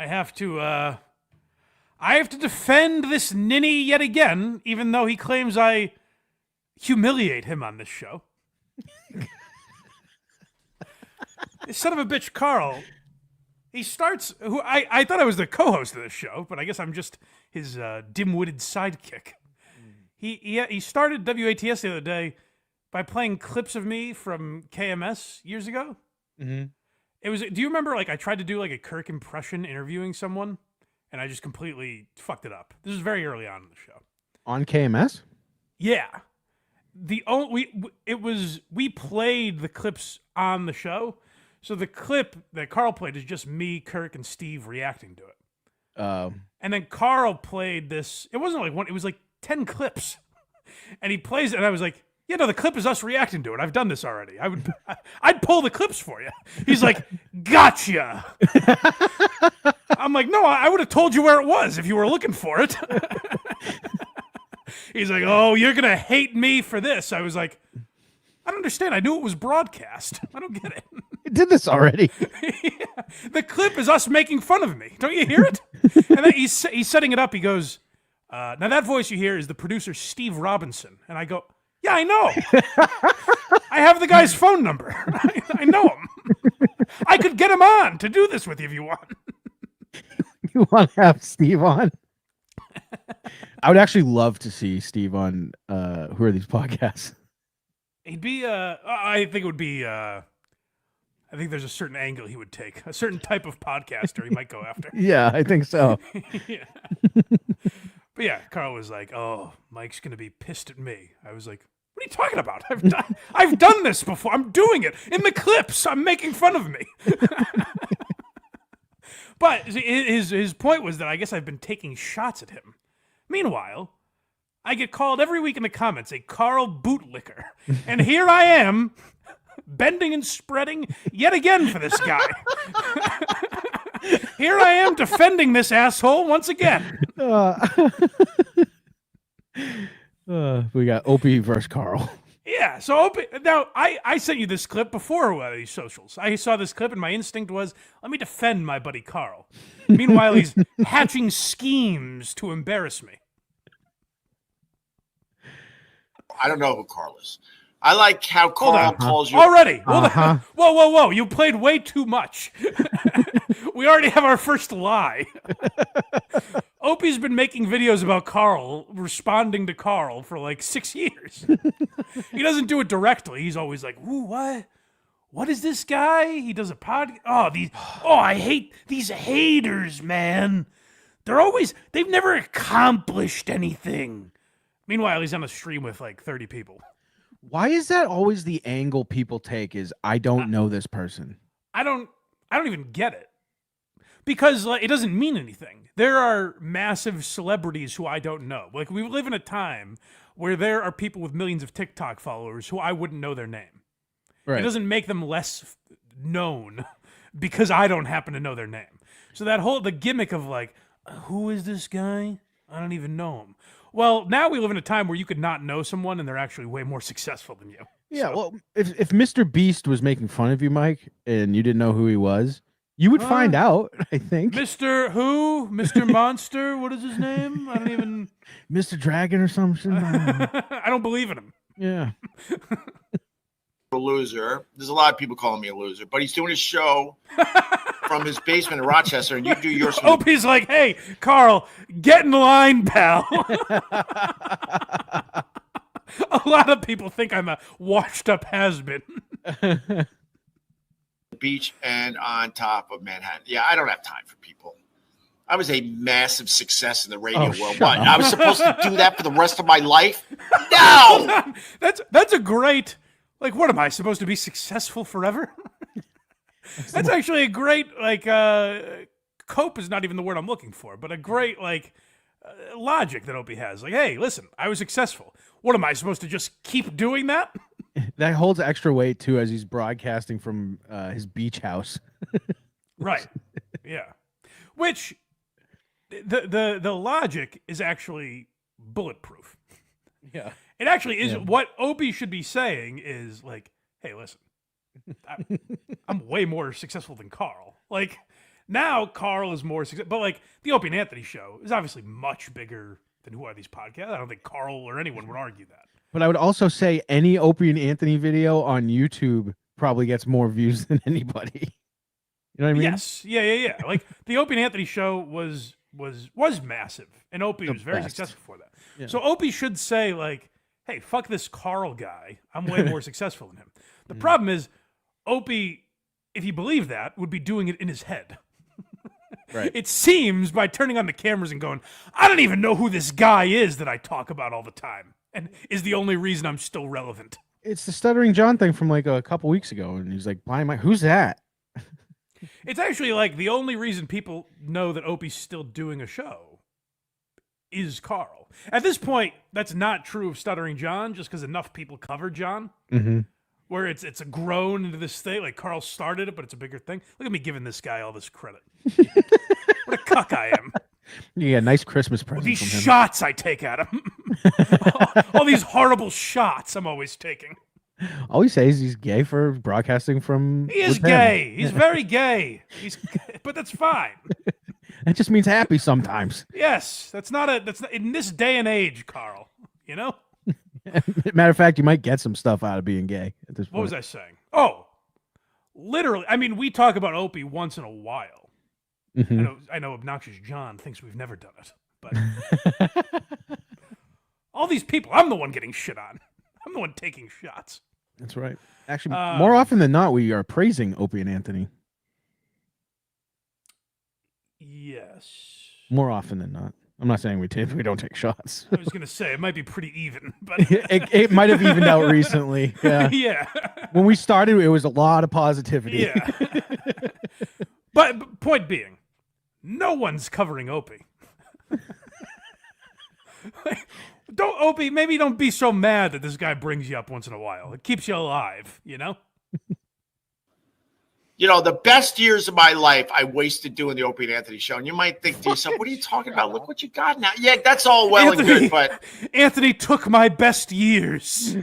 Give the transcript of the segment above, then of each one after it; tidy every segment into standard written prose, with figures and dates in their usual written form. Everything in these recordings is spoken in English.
have to defend this ninny yet again, even though he claims I humiliate him on this show. This son of a bitch, Karl. He starts. Who I thought I was the co-host of this show, but I guess I'm just his dim-witted sidekick. He started WATS the other day by playing clips of me from KMS years ago. Mm-hmm. It was. Do you remember? Like I tried to do like a Kirk impression interviewing someone, and I just completely fucked it up. This was very early on in the show. On KMS? Yeah. We played the clips on the show. So the clip that Karl played is just me, Kirk, and Steve reacting to it. And then Karl played this. It wasn't like one. It was like 10 clips. And he plays it, and I was like, yeah, no, the clip is us reacting to it. I've done this already. I'd pull the clips for you. He's like, gotcha. I'm like, no, I would have told you where it was if you were looking for it. He's like, oh, you're going to hate me for this. I was like, I don't understand. I knew it was broadcast. I don't get it. You did this already. Yeah. The clip is us making fun of me. Don't you hear it? And then he's setting it up. He goes, now that voice you hear is the producer Steve Robinson. And I go, yeah, I know. I have the guy's phone number. I know him. I could get him on to do this with you if you want. You want to have Steve on? I would actually love to see Steve on Who Are These Podcasts? He'd be, I think it would be, I think there's a certain angle he would take. A certain type of podcaster he might go after. Yeah, I think so. Yeah. But yeah, Karl was like, oh, Mike's going to be pissed at me. I was like, what are you talking about? I've done this before. I'm doing it. In the clips, I'm making fun of me. But his point was that I guess I've been taking shots at him. Meanwhile, I get called every week in the comments a Karl bootlicker. And here I am, bending and spreading yet again for this guy. Here I am defending this asshole once again. We got Opie versus Karl. Yeah, so Opie, now I sent you this clip before these socials. I saw this clip and my instinct was, let me defend my buddy Karl. Meanwhile, he's hatching schemes to embarrass me. I don't know who Karl is. I like how Karl calls you. Already. Whoa. You played way too much. We already have our first lie. Opie's been making videos about Karl, responding to Karl for like 6 years. He doesn't do it directly. He's always like, ooh, what? What is this guy? He does a podcast. I hate these haters, man. They've never accomplished anything. Meanwhile, he's on a stream with like 30 people. Why is that always the angle people take is I don't know this person? I don't even get it. Because it doesn't mean anything. There are massive celebrities who I don't know. Like we live in a time where there are people with millions of TikTok followers who I wouldn't know their name. Right. It doesn't make them less known because I don't happen to know their name. So the gimmick of like, who is this guy? I don't even know him. Well, now we live in a time where you could not know someone and they're actually way more successful than you. Yeah, so. Well, if Mr. Beast was making fun of you, Mike, and you didn't know who he was, you would find out, I think. Mr. Who? Mr. Monster? What is his name? I don't even... Mr. Dragon or something? I don't believe in him. Yeah. A loser. There's a lot of people calling me a loser, but he's doing his show from his basement in Rochester, and you do yours. Opie's like, hey, Karl, get in line, pal. A lot of people think I'm a washed-up has-been. Beach and on top of Manhattan. Yeah, I don't have time for people. I was a massive success in the radio world. What? I was supposed to do that for the rest of my life? No! That's a great... Like, what am I supposed to be successful forever? That's actually a great, like, cope is not even the word I'm looking for, but a great, like, logic that Opie has. Like, hey, listen, I was successful. What am I supposed to just keep doing that? That holds extra weight, too, as he's broadcasting from his beach house. Right. Yeah. Which, the logic is actually bulletproof. Yeah. It actually is. Yeah. What Opie should be saying is like, hey, listen, I'm way more successful than Karl. Like, Now Karl is more successful, but like the Opie and Anthony show is obviously much bigger than Who Are These Podcasts. I don't think Karl or anyone would argue that. But I would also say any Opie and Anthony video on YouTube probably gets more views than anybody. You know what I mean? Yes, yeah. Like the Opie and Anthony show was massive, and Opie was very successful for that. Yeah. So Opie should say like, "Hey, fuck this Karl guy. I'm way more successful than him." The problem is, Opie, if he believed that, would be doing it in his head. Right. It seems by turning on the cameras and going, "I don't even know who this guy is that I talk about all the time, and is the only reason I'm still relevant." It's the Stuttering John thing from like a couple weeks ago, and he's like, "Blind Mike, who's that?" It's actually like the only reason people know that Opie's still doing a show is Karl. At this point, that's not true of Stuttering John, just because enough people cover John, where it's a grown into this thing. Like Karl started it, but it's a bigger thing. Look at me giving this guy all this credit. What a cuck I am. Yeah, nice Christmas present. These from him. shots I take at him. all these horrible shots I'm always taking. All he says he's gay for broadcasting from. He is with him. gay. He's very gay. But that's fine. That just means happy sometimes. Yes, that's not in this day and age, Karl. You know? Matter of fact, you might get some stuff out of being gay at this point. What was I saying? Oh, literally. I mean, we talk about Opie once in a while. I know Obnoxious John thinks we've never done it, but all these people, I'm the one getting shit on. I'm the one taking shots. That's right. Actually, more often than not, we are praising Opie and Anthony. Yes. More often than not. I'm not saying we don't take shots. I was going to say, it might be pretty even, but it might have evened out recently. Yeah. Yeah. When we started, it was a lot of positivity. Yeah. But point being, no one's covering Opie. Opie, maybe don't be so mad that this guy brings you up once in a while. It keeps you alive, you know? You know, the best years of my life I wasted doing the Opie and Anthony show. And you might think to yourself, what are you talking about? Look what you got now. Yeah, that's all well and good, but Anthony took my best years.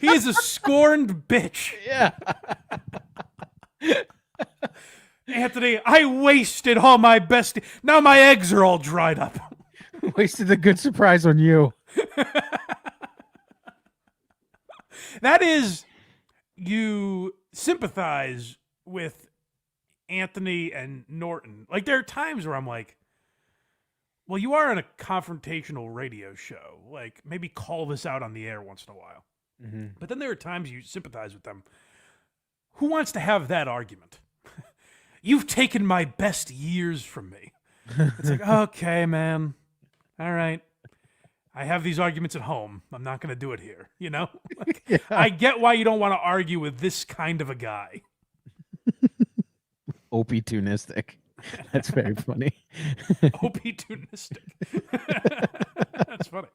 He is a scorned bitch. Yeah. Anthony, I wasted all my best. Now my eggs are all dried up. Wasted a good surprise on you. That is, you sympathize with Anthony and Norton. Like, there are times where I'm like, well, you are on a confrontational radio show. Like, maybe call this out on the air once in a while. But then there are times you sympathize with them. Who wants to have that argument? You've taken my best years from me. It's like, okay, man. All right. I have these arguments at home. I'm not going to do it here. You know? Like, Yeah. I get why you don't want to argue with this kind of a guy. Opie-tunistic. That's very funny. Opie-tunistic. That's funny.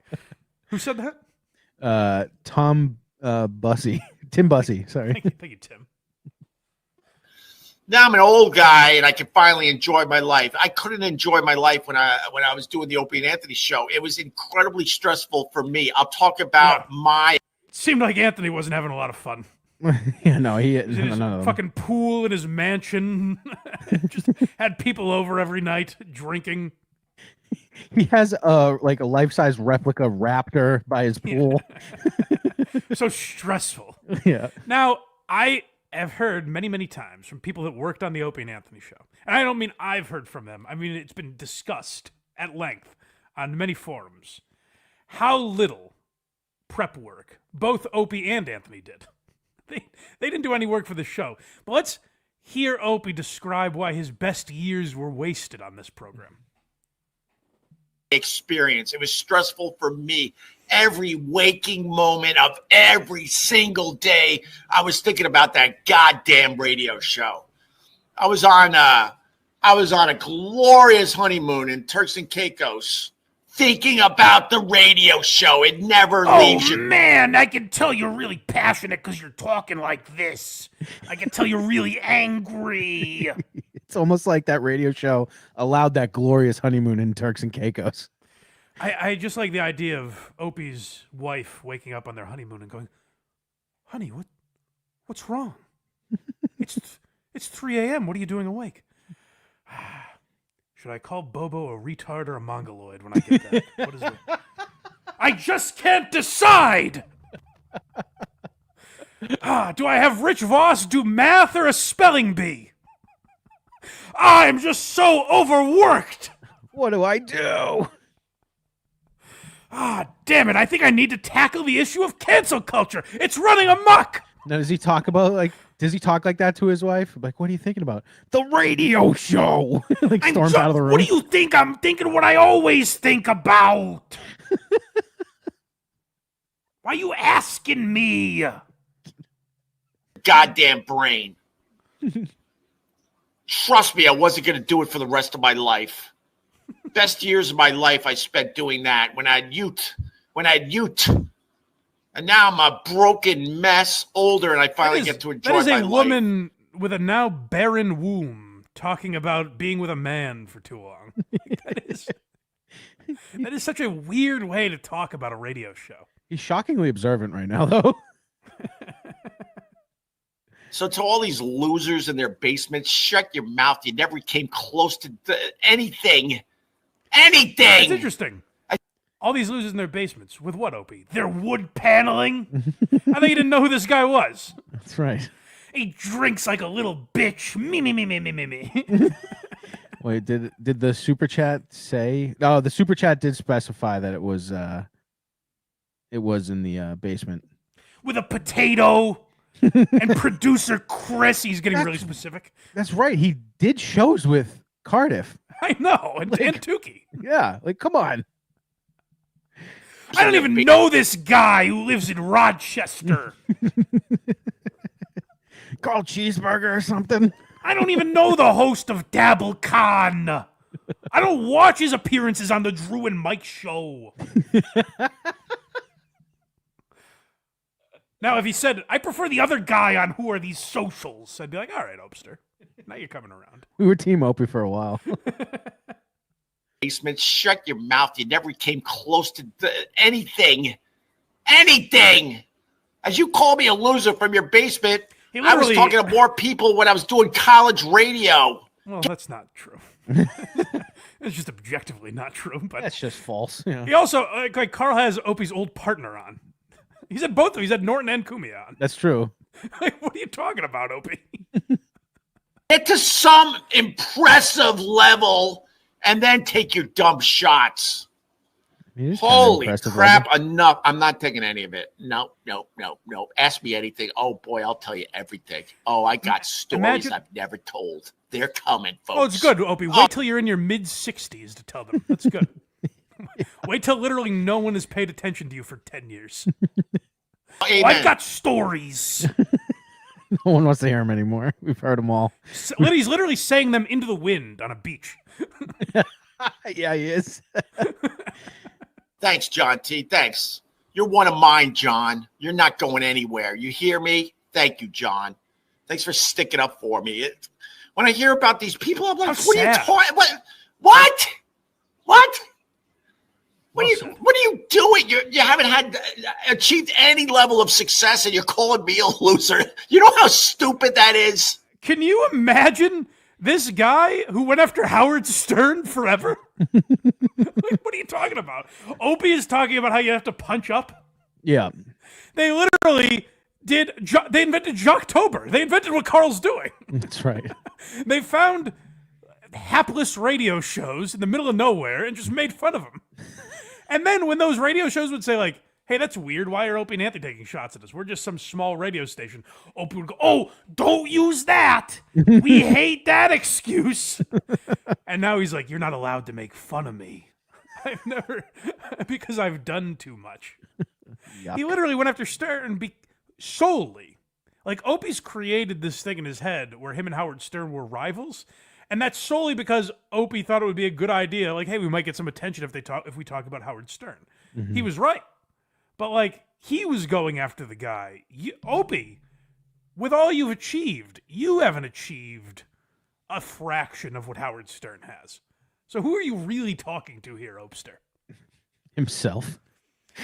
Who said that? Tom Bussey. Tim Bussey, sorry. Thank you, Tim. now I'm an old guy and I can finally enjoy my life. I couldn't enjoy my life when I was doing the Opie and Anthony show. It was incredibly stressful for me. I'll talk about my. It seemed like Anthony wasn't having a lot of fun. Yeah, no, he He's in his fucking pool in his mansion. Just had people over every night drinking. He has a life-size replica raptor by his pool. So stressful. Yeah. Now, I have heard many, many times from people that worked on the Opie and Anthony show. And I don't mean I've heard from them. I mean, it's been discussed at length on many forums how little prep work both Opie and Anthony did. They didn't do any work for the show. But let's hear Opie describe why his best years were wasted on this program. Experience. It was stressful for me. Every waking moment of every single day, I was thinking about that goddamn radio show. I was on a glorious honeymoon in Turks and Caicos, thinking about the radio show. It never leaves you. Oh, man, I can tell you're really passionate because you're talking like this. I can tell you're really angry. It's almost like that radio show allowed that glorious honeymoon in Turks and Caicos. I just like the idea of Opie's wife waking up on their honeymoon and going, "Honey, what's wrong? It's 3 a.m. What are you doing awake?" Should I call Bobo a retard or a mongoloid when I get that? What is it? I just can't decide! Do I have Rich Voss do math or a spelling bee? I'm just so overworked! What do I do? Damn it, I think I need to tackle the issue of cancel culture. It's running amok! Now, does he talk like that to his wife? Like, what are you thinking about? The radio show! Like, storms out of the room. What do you think? I'm thinking what I always think about. Why are you asking me? Goddamn brain. Trust me, I wasn't going to do it for the rest of my life. Best years of my life I spent doing that when I had youth. And now I'm a broken mess, older, and I finally get to enjoy my life. That is a woman with a now barren womb talking about being with a man for too long. That is such a weird way to talk about a radio show. He's shockingly observant right now, though. So to all these losers in their basements, shut your mouth. You never came close to anything. It's interesting. All these losers in their basements. With what, Opie? Their wood paneling? I thought you didn't know who this guy was. That's right. He drinks like a little bitch. Me. Wait, did the super chat say? Oh, the super chat did specify that it was in the basement. With a potato. And producer Chris, he's getting really specific. That's right. He did shows with Cardiff. I know, and Dan Tukey. Yeah, like, come on. I don't even know this guy who lives in Rochester. Karl Cheeseburger or something. I don't even know the host of Dabble Con. I don't watch his appearances on the Drew and Mike show. Now, if he said, I prefer the other guy on Who Are These Socials, I'd be like, all right, Opster. Now you're coming around. We were Team Opie for a while. Basement, shut your mouth. You never came close to anything. As you call me a loser from your basement, I was talking to more people when I was doing college radio. Well, that's not true. It's just objectively not true. But that's just false. Yeah. He also, like Karl has Opie's old partner on. He's had both of them. He's had Norton and Cumia on. That's true. What are you talking about, Opie? Get to some impressive level and then take your dumb shots. Holy crap, level. Enough. I'm not taking any of it. No. Ask me anything. Oh, boy, I'll tell you everything. Oh, I got stories I've never told. They're coming, folks. Oh, it's good, Opie. Wait till you're in your mid-60s to tell them. That's good. Wait till literally no one has paid attention to you for 10 years. I've got stories. No one wants to hear him anymore. We've heard them all. He's literally saying them into the wind on a beach. Yeah, he is. Thanks, John T. Thanks. You're one of mine, John. You're not going anywhere. You hear me? Thank you, John. Thanks for sticking up for me. When I hear about these people, I'm like, what are you talking? What? What are you doing? You haven't achieved any level of success, and you're calling me a loser. You know how stupid that is? Can you imagine this guy who went after Howard Stern forever? Like, what are you talking about? Opie is talking about how you have to punch up. Yeah. They literally did. They invented Jocktober. They invented what Karl's doing. That's right. They found hapless radio shows in the middle of nowhere and just made fun of them. And then when those radio shows would say, like, hey, that's weird. Why are Opie and Anthony taking shots at us? We're just some small radio station. Opie would go, oh, don't use that. We hate that excuse. And now he's like, you're not allowed to make fun of me. I've never, because I've done too much. Yuck. He literally went after Stern solely. Like, Opie's created this thing in his head where him and Howard Stern were rivals. And that's solely because Opie thought it would be a good idea. Like, hey, we might get some attention if we talk about Howard Stern. Mm-hmm. He was right. But, like, he was going after the guy. Opie, with all you've achieved, you haven't achieved a fraction of what Howard Stern has. So who are you really talking to here, Opster? Himself.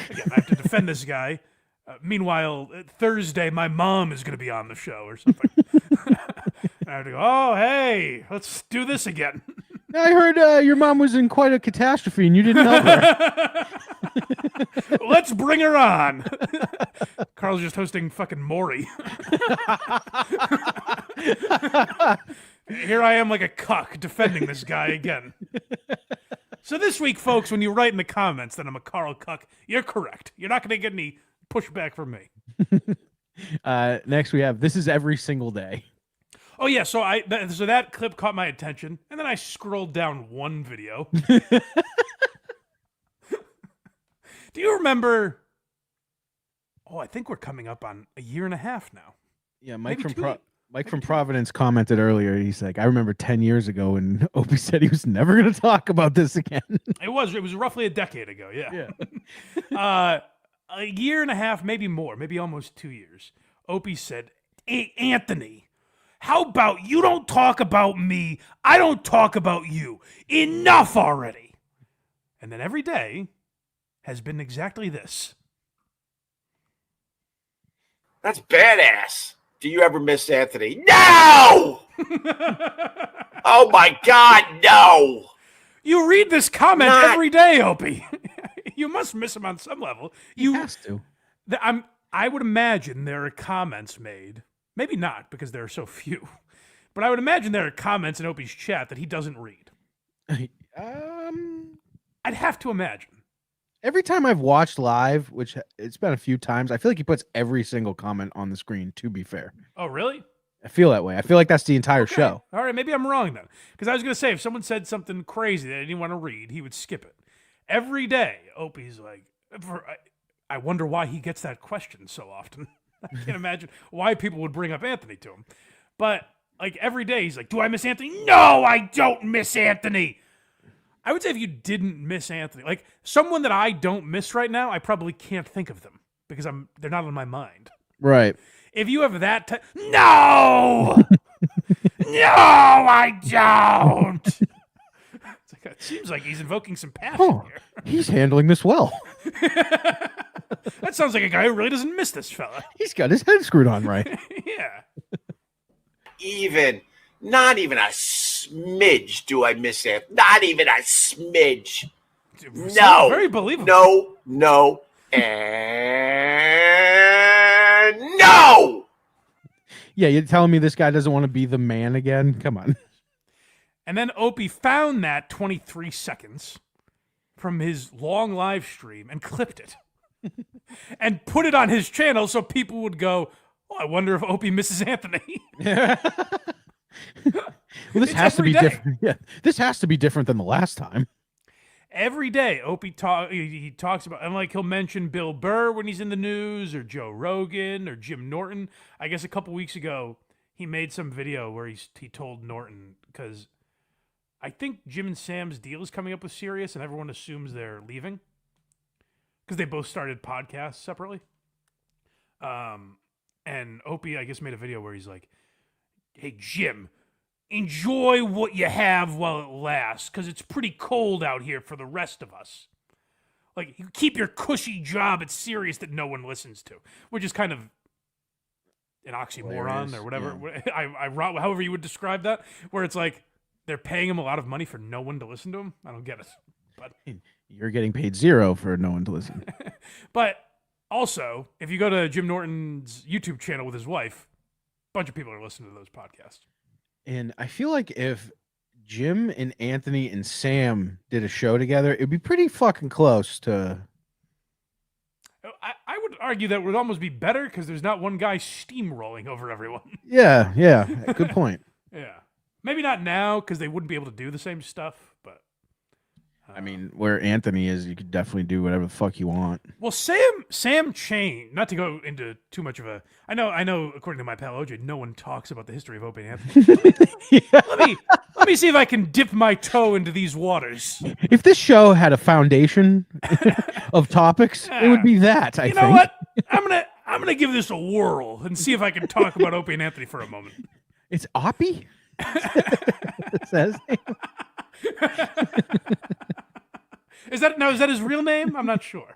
Again, I have to defend this guy. Meanwhile, Thursday, my mom is going to be on the show or something. I have to go, oh, hey, let's do this again. I heard your mom was in quite a catastrophe and you didn't help her. Let's bring her on. Karl's just hosting fucking Maury. Here I am like a cuck defending this guy again. So this week, folks, when you write in the comments that I'm a Karl cuck, you're correct. You're not going to get any pushback from me. Next we have, this is every single day. Oh yeah, so so that clip caught my attention, and then I scrolled down one video. Do you remember? Oh, I think we're coming up on a year and a half now. Yeah, Mike from Providence commented earlier. He's like, I remember 10 years ago when Opie said he was never going to talk about this again. It was roughly a decade ago. Yeah. A year and a half, maybe more, maybe almost 2 years. Opie said, "Hey, Anthony, how about you don't talk about me? I don't talk about you. Enough already." And then every day has been exactly this. That's badass. Do you ever miss Anthony? No! Oh my God, no! You read this comment every day, Opie. You must miss him on some level. He has to. I would imagine there are comments made. Maybe not, because there are so few. But I would imagine there are comments in Opie's chat that he doesn't read. I'd have to imagine. Every time I've watched live, which it's been a few times, I feel like he puts every single comment on the screen, to be fair. Oh, really? I feel that way. I feel like that's the entire show. All right, maybe I'm wrong then. Because I was going to say, if someone said something crazy that I didn't want to read, he would skip it. Every day, Opie's like, I wonder why he gets that question so often. I can't imagine why people would bring up Anthony to him. But like every day, he's like, do I miss Anthony? No, I don't miss Anthony. I would say if you didn't miss Anthony, like someone that I don't miss right now, I probably can't think of them because they're not on my mind. Right. If you have that no! No, I don't! It seems like he's invoking some passion here. He's handling this well. That sounds like a guy who really doesn't miss this fella. He's got his head screwed on right. Yeah. Not even a smidge do I miss it. Not even a smidge. No. Very believable. No, and no. Yeah, you're telling me this guy doesn't want to be the man again? Come on. And then Opie found that 23 seconds from his long live stream and clipped it and put it on his channel so people would go, oh, I wonder if Opie misses Anthony. Well, this has to be different. Yeah, this has to be different than the last time. Every day, Opie talks about, and like he'll mention Bill Burr when he's in the news, or Joe Rogan, or Jim Norton. I guess a couple weeks ago, he made some video where he told Norton, because I think Jim and Sam's deal is coming up with Sirius, and everyone assumes they're leaving because they both started podcasts separately. And Opie, I guess, made a video where he's like, "Hey, Jim, enjoy what you have while it lasts, because it's pretty cold out here for the rest of us. Like, you keep your cushy job at Sirius that no one listens to," which is kind of an oxymoron or whatever. Yeah. However you would describe that, where it's like they're paying him a lot of money for no one to listen to him. I don't get it. But you're getting paid zero for no one to listen. But also, if you go to Jim Norton's YouTube channel with his wife, a bunch of people are listening to those podcasts. And I feel like if Jim and Anthony and Sam did a show together, it'd be pretty fucking close to. I would argue that would almost be better because there's not one guy steamrolling over everyone. Yeah, good point. Yeah. Maybe not now because they wouldn't be able to do the same stuff, but. I mean, where Anthony is, you could definitely do whatever the fuck you want. Well, Sam changed. Not to go into too much of a. I know. According to my pal OJ, no one talks about the history of Opie and Anthony. Yeah. Let me see if I can dip my toe into these waters. If this show had a foundation of topics, it would be that. I think. You know what? I'm gonna give this a whirl and see if I can talk about Opie and Anthony for a moment. It's Opie. It says. Is that his real name? I'm not sure.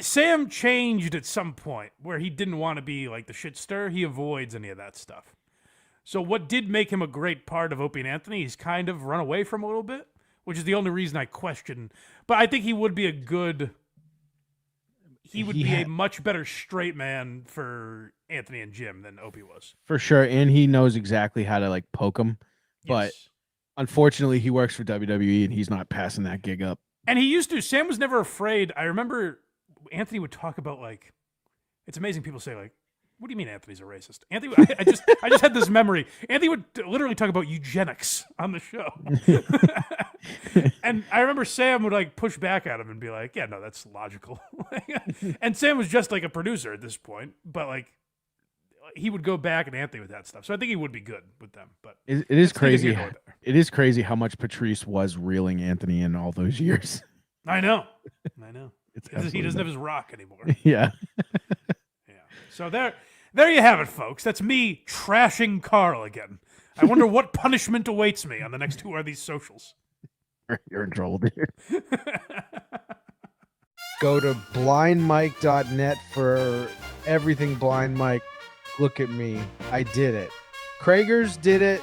Sam changed at some point where he didn't want to be like the shit stir. He avoids any of that stuff. So what did make him a great part of Opie and Anthony, he's kind of run away from a little bit, which is the only reason I question. But I think he would be a good... He would be a much better straight man for Anthony and Jim than Opie was. For sure. And he knows exactly how to like poke him. But unfortunately, he works for WWE and he's not passing that gig up. And he used to. Sam was never afraid. I remember Anthony would talk about like, it's amazing people say like, what do you mean Anthony's a racist? Anthony, I just had this memory. Anthony would literally talk about eugenics on the show. And I remember Sam would like push back at him and be like, yeah, no, that's logical. And Sam was just like a producer at this point, but like he would go back at Anthony with that stuff. So I think he would be good with them. But it is crazy. It is crazy how much Patrice was reeling Anthony in all those years. I know. He doesn't have his rock anymore. Yeah. Yeah. So there you have it, folks. That's me trashing Karl again. I wonder what punishment awaits me on the next Who Are These Socials. You're in trouble, dude. Go to blindmike.net for everything Blind Mike. Look at me. I did it. Kragers did it.